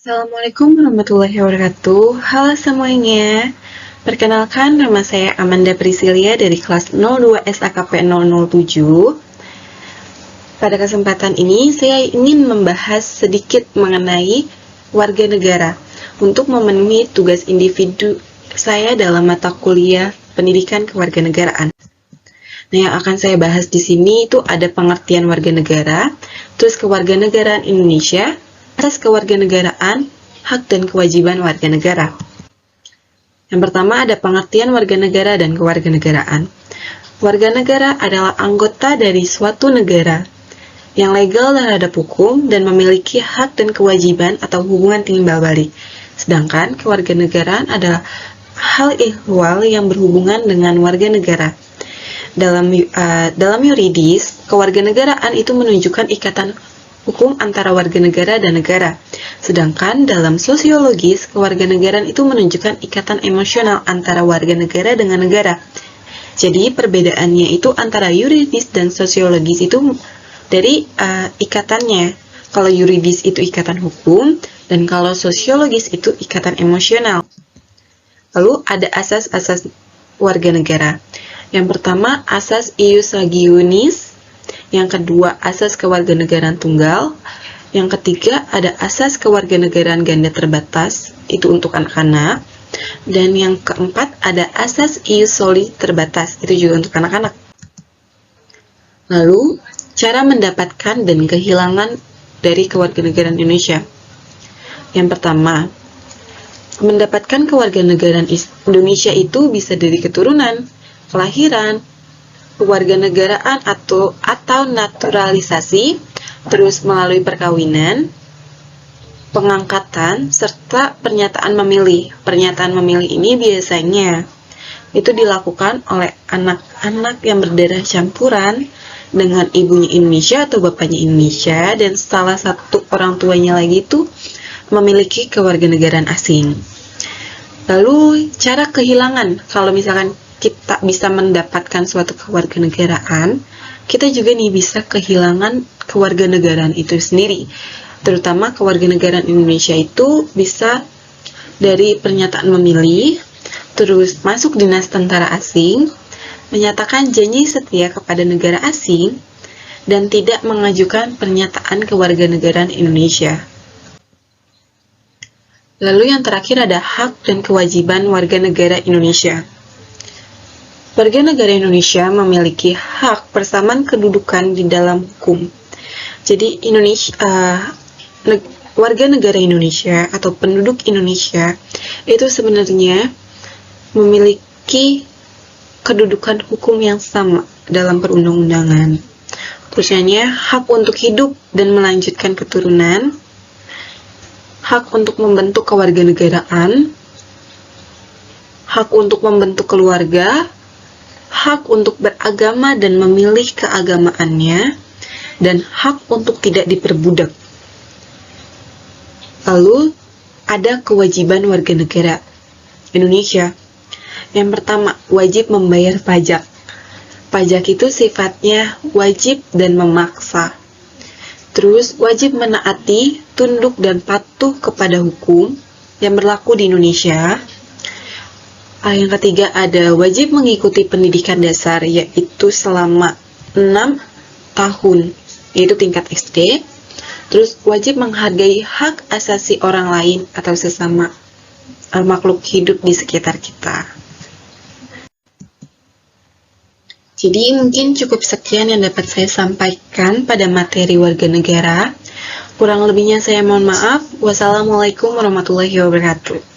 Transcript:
Assalamualaikum warahmatullahi wabarakatuh. Halo semuanya. Perkenalkan, nama saya Amanda Priscilia dari kelas 02 SAKP 007. Pada kesempatan ini, saya ingin membahas sedikit mengenai warga negara untuk memenuhi tugas individu saya dalam mata kuliah pendidikan kewarganegaraan. Nah, yang akan saya bahas di sini itu ada pengertian warga negara, terus kewarganegaraan Indonesia, asas kewarganegaraan, hak dan kewajiban warga negara. Yang pertama ada pengertian warga negara dan kewarganegaraan. Warga negara adalah anggota dari suatu negara yang legal terhadap hukum dan memiliki hak dan kewajiban atau hubungan timbal balik. Sedangkan kewarganegaraan adalah hal ihwal yang berhubungan dengan warga negara. Dalam yuridis, kewarganegaraan itu menunjukkan ikatan hukum antara warga negara dan negara. Sedangkan dalam sosiologis, kewarganegaraan itu menunjukkan ikatan emosional antara warga negara dengan negara. Jadi perbedaannya itu antara yuridis dan sosiologis itu dari ikatannya. Kalau yuridis itu ikatan hukum, dan kalau sosiologis itu ikatan emosional. Lalu ada asas-asas warga negara. Yang pertama, asas ius legionis. Yang kedua, asas kewarganegaraan tunggal. Yang ketiga, ada asas kewarganegaraan ganda terbatas, itu untuk anak-anak. Dan yang keempat, ada asas ius soli terbatas, itu juga untuk anak-anak. Lalu, cara mendapatkan dan kehilangan dari kewarganegaraan Indonesia. Yang pertama, mendapatkan kewarganegaraan Indonesia itu bisa dari keturunan, kelahiran, kewarganegaraan atau naturalisasi, terus melalui perkawinan, pengangkatan, serta pernyataan memilih. Pernyataan memilih ini biasanya itu dilakukan oleh anak-anak yang berdarah campuran dengan ibunya Indonesia atau bapaknya Indonesia, dan salah satu orang tuanya lagi itu memiliki kewarganegaraan asing. Lalu cara kehilangan, kalau misalkan kita bisa mendapatkan suatu kewarganegaraan, kita juga nih bisa kehilangan kewarganegaraan itu sendiri. Terutama kewarganegaraan Indonesia itu bisa dari pernyataan memilih, terus masuk dinas tentara asing, menyatakan janji setia kepada negara asing, dan tidak mengajukan pernyataan kewarganegaraan Indonesia. Lalu yang terakhir ada hak dan kewajiban warga negara Indonesia. Warga negara Indonesia memiliki hak persamaan kedudukan di dalam hukum. Jadi warga negara Indonesia atau penduduk Indonesia itu sebenarnya memiliki kedudukan hukum yang sama dalam perundang-undangan. Khususnya hak untuk hidup dan melanjutkan keturunan, hak untuk membentuk kewarganegaraan, hak untuk membentuk keluarga, hak untuk beragama dan memilih keagamaannya, dan hak untuk tidak diperbudak. Lalu, ada kewajiban warga negara Indonesia. Yang pertama, wajib membayar pajak. Pajak itu sifatnya wajib dan memaksa. Terus, wajib menaati, tunduk, dan patuh kepada hukum yang berlaku di Indonesia. Yang ketiga ada wajib mengikuti pendidikan dasar, yaitu selama 6 tahun, yaitu tingkat SD. Terus wajib menghargai hak asasi orang lain atau sesama makhluk hidup di sekitar kita. Jadi mungkin cukup sekian yang dapat saya sampaikan pada materi warga negara. Kurang lebihnya saya mohon maaf. Wassalamualaikum warahmatullahi wabarakatuh.